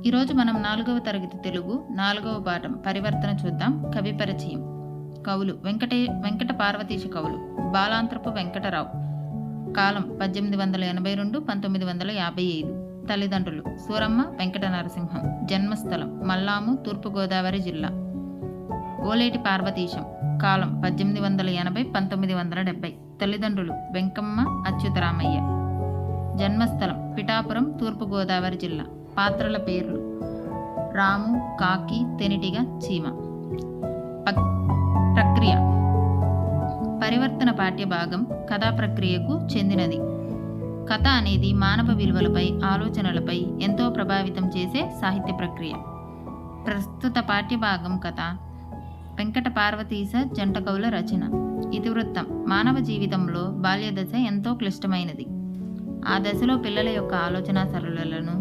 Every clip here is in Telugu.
ఈరోజు మనం 4వ తరగతి తెలుగు 4వ పాఠం పరివర్తన చూద్దాం. కవి పరిచయం. కవులు వెంకట పార్వతీశ కవులు, బాలాంత్రపు వెంకటరావు. కాలం 1882 1955. తల్లిదండ్రులు సూరమ్మ వెంకట నరసింహం. జన్మస్థలం మల్లాము, తూర్పుగోదావరి జిల్లా. ఓలేటి పార్వతీశం. కాలం 1880 1970. తల్లిదండ్రులు వెంకమ్మ అచ్యుతరామయ్య. జన్మస్థలం పిఠాపురం, తూర్పుగోదావరి జిల్లా. పాత్రల పేర్లు రాము, కాకి, తెనిటిగ, చీమ. ప్రక్రియ. పరివర్తన పాఠ్యభాగం కథా ప్రక్రియకు చెందినది. కథ అనేది మానవ విలువలపై, ఆలోచనలపై ఎంతో ప్రభావితం చేసే సాహిత్య ప్రక్రియ. ప్రస్తుత పాఠ్యభాగం కథ వెంకట పార్వతీశ జంట కవుల రచన. ఇతివృత్తం. మానవ జీవితంలో బాల్యదశ ఎంతో క్లిష్టమైనది. ఆ దశలో పిల్లల యొక్క ఆలోచన సరళలను,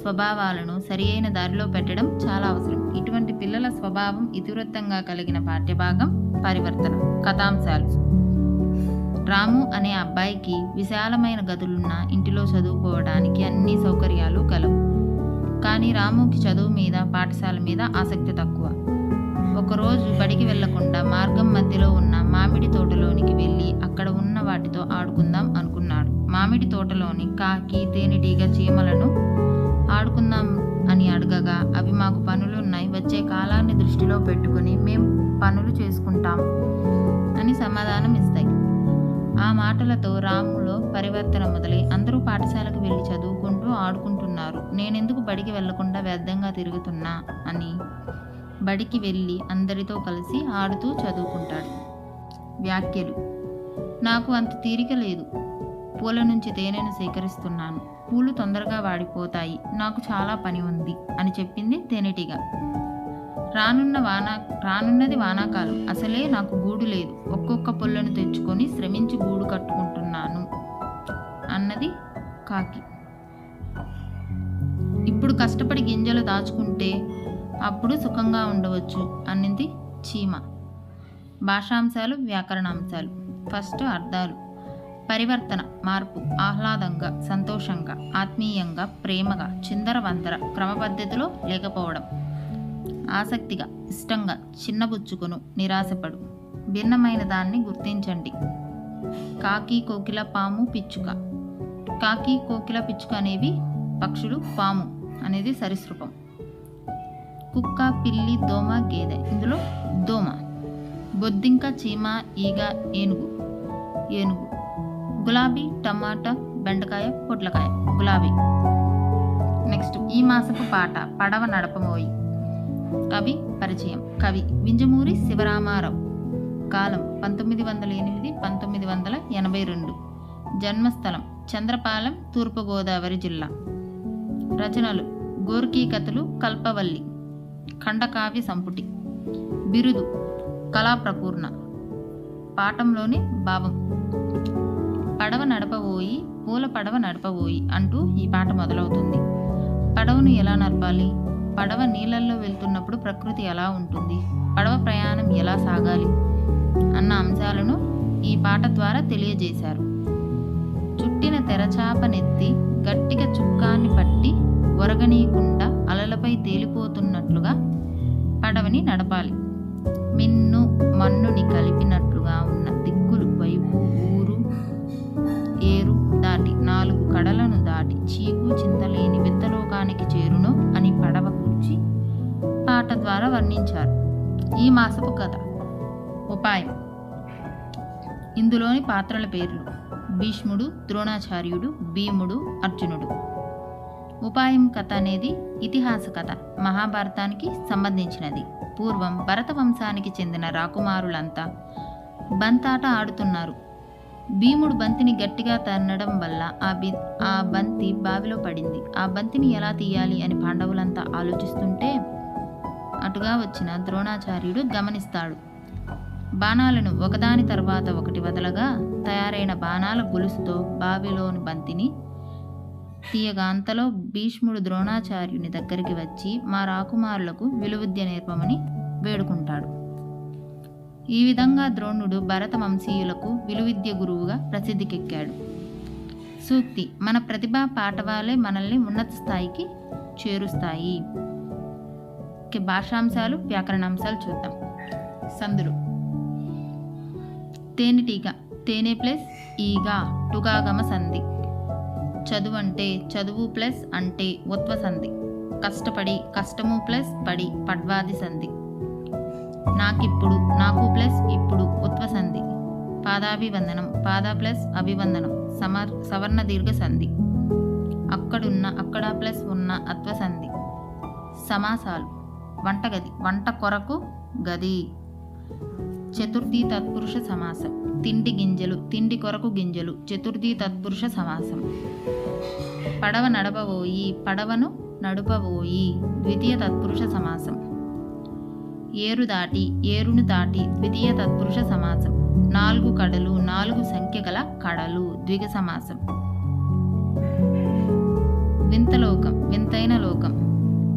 స్వభావాలను సరి అయిన దారిలో పెట్టడం చాలా అవసరం. ఇటువంటి పిల్లల స్వభావం ఇతివృత్తంగా కలిగిన పాఠ్యభాగం పరివర్తన. కథాంశాలు. రాము అనే అబ్బాయికి విశాలమైన గదులున్న ఇంటిలో చదువుకోవడానికి అన్ని సౌకర్యాలు కలవు. కానీ రాముకి చదువు మీద, పాఠశాల మీద ఆసక్తి తక్కువ. ఒకరోజు బడికి వెళ్లకుండా మార్గం మధ్యలో ఉన్న మామిడి తోటలోనికి వెళ్ళి అక్కడ ఉన్న వాటితో ఆడుకుందాం అనుకున్నాడు. మామిడి తోటలోని కాకి, తేనెటీగ, చీమలను ఆడుకుందాం అని అడగగా, అవి మాకు పనులున్నాయి, వచ్చే కాలాన్ని దృష్టిలో పెట్టుకుని మేం పనులు చేసుకుంటాం అని సమాధానం ఇస్తాయి. ఆ మాటలతో రాములో పరివర్తన మొదలై అందరూ పాఠశాలకు వెళ్ళి చదువుకుంటూ ఆడుకుంటున్నారు, నేనెందుకు బడికి వెళ్లకుండా వ్యర్థంగా తిరుగుతున్నా అని బడికి వెళ్ళి అందరితో కలిసి ఆడుతూ చదువుకుంటాడు. వ్యాఖ్యలు. నాకు అంత తీరిక లేదు, పూల నుంచి తేనెను సేకరిస్తున్నాను, పూలు తొందరగా వాడిపోతాయి, నాకు చాలా పని ఉంది అని చెప్పింది తేనెటీగ. రానున్నది వానాకాలం, అసలే నాకు గూడు లేదు, ఒక్కొక్క పుల్లను తెచ్చుకొని శ్రమించి గూడు కట్టుకుంటున్నాను అన్నది కాకి. ఇప్పుడు కష్టపడి గింజలు దాచుకుంటే అప్పుడు సుఖంగా ఉండవచ్చు అన్నది చీమ. భాషాంశాలు, వ్యాకరణాంశాలు. ఫస్ట్ అర్థాలు. పరివర్తన, మార్పు. ఆహ్లాదంగా, సంతోషంగా, ఆత్మీయంగా, ప్రేమగా, చిందరవందర, క్రమపద్ధతిలో లేకపోవడం. ఆసక్తిగా, ఇష్టంగా, చిన్నబుచ్చుకును, నిరాశపడు. భిన్నమైన దాన్ని గుర్తించండి. కాకి, కోకిల, పాము, పిచ్చుక. కాకి, కోకిల, పిచ్చుక అనేవి పక్షులు, పాము అనేది సరీసృపం. కుక్క, పిల్లి, దోమ, గేదె. ఇందులో దోమ. బొద్దింక, చీమ, ఈగ, ఏనుగు. గులాబీ, టమాటా, బెండకాయ, పొట్లకాయ. గులాబీ. నెక్స్ట్ ఈ మాసపు పాట పడవ నడపమోయి. కవి పరిచయం. కవి వింజమూరి శివరామారావు. కాలం 1908 1982. జన్మస్థలం చంద్రపాలెం, తూర్పుగోదావరి జిల్లా. రచనలు గోర్కీ కథలు, కల్పవల్లి, ఖండకావ్య సంపుటి. బిరుదు కళాప్రపూర్ణ. పాఠంలోని భావం. పడవ నడపబోయి, పూల పడవ నడపబోయి అంటూ ఈ పాట మొదలవుతుంది. పడవను ఎలా నడపాలి, పడవ నీళ్ళల్లో వెళ్తున్నప్పుడు ప్రకృతి ఎలా ఉంటుంది, పడవ ప్రయాణం ఎలా సాగాలి అన్న అంశాలను ఈ పాట ద్వారా తెలియజేశారు. చుట్టిన తెరచాపనెత్తి గట్టిగా చుక్కాన్ని పట్టి ఒరగనీయకుండా అలలపై తేలిపోతున్నట్లుగా పడవని నడపాలి. మిన్ను మన్నుని కలిపినట్లుగా ఉన్న దిక్కులు వైపు ఊరు ఏరు దాటి 4 కడలను దాటి చీకు చింతలేని విత్తలోకానికి చేరును అని పడవ గురించి పాట ద్వారా వర్ణించారు. ఈ మాసపు కథ. ఉపాయం. ఇందులోని పాత్రల పేర్లు భీష్ముడు, ద్రోణాచార్యుడు, భీముడు, అర్జునుడు. ఉపాయం కథ అనేది ఇతిహాస కథ, మహాభారతానికి సంబంధించినది. పూర్వం భరత వంశానికి చెందిన రాకుమారులంతా బంతాట ఆడుతున్నారు. భీముడు బంతిని గట్టిగా తన్నడం వల్ల ఆ బంతి బావిలో పడింది. ఆ బంతిని ఎలా తీయాలి అని పాండవులంతా ఆలోచిస్తుంటే అటుగా వచ్చిన ద్రోణాచార్యుడు గమనిస్తాడు. బాణాలను ఒకదాని తర్వాత ఒకటి వదలగా తయారైన బాణాల గొలుసుతో బావిలోని బంతిని తీయగా అంతలో భీష్ముడు ద్రోణాచార్యుని దగ్గరికి వచ్చి మా రాకుమారులకు విలువిద్య నేర్పమని వేడుకుంటాడు. ఈ విధంగా ద్రోణుడు భరత వంశీయులకు విలువిద్య గురువుగా ప్రసిద్ధికెక్కాడు. సూక్తి: మన ప్రతిభ పాఠవాలే మనల్ని ఉన్నత స్థాయికి చేరుస్తాయి. భాషాంశాలు, వ్యాకరణాంశాలు చూద్దాం. సందులు: తేనెటీగ, తేనె ప్లస్ ఈగ, టుగాగమ సంధి. చదువు అంటే, చదువు ప్లస్ అంటే, ఉత్వ సంధి. కష్టపడి, కష్టము ప్లస్ పడి, పడ్వాది సంధి. నాకిప్పుడు, నాకు ప్లస్ ఇప్పుడు, ఉత్వ సంధి. పాదాభివందనం, పాద ప్లస్ అభివందనం, సవర్ణ దీర్ఘ సంధి. అక్కడున్న, అక్కడ ప్లస్ ఉన్న, అత్వ సంధి. సమాసాలు: వంటగది, వంట కొరకు గది. చతుర్థి తత్పురుష సమాసం. తిండి గింజలు, తిండి కొరకు గింజలు, చతుర్థి తత్పురుష సమాసం. పడవ నడపబోయి, పడవను నడుపబోయి, ద్వితీయ తత్పురుష సమాసం. ఏరు దాటి, ఏరును దాటి, ద్వితీయ తత్పురుష సమాసం. 4 కడలు, 4 సంఖ్య గల కడలు, ద్విగ సమాసం. వింతలోకం, వింతైన లోకం,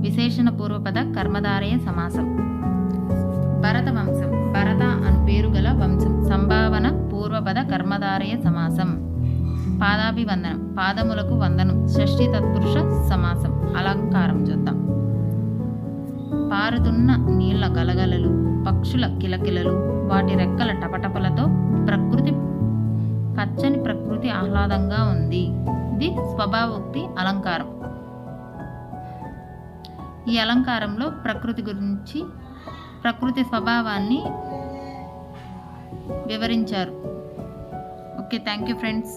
విశేషణ పూర్వపద కర్మధారయ సమాసం. భరత వంశం, భరత అను పేరు గల వంశం, సంభావన పూర్వపద కర్మధారయ సమాసం. పాదాభివందనం, పాదములకు వందనం, షష్ఠి తత్పురుష సమాసం. అలంకారం చూద్దాం. పారుతున్న నీళ్ల గలగలలు, పక్షుల కిలకిలలు, వాటి రెక్కల టపటపలతో పచ్చని ప్రకృతి ఆహ్లాదంగా ఉంది. ఇది స్వభావోక్తి అలంకారం. ఈ అలంకారంలో ప్రకృతి గురించి, ప్రకృతి స్వభావాన్ని వివరించారు. Okay, thank you friends.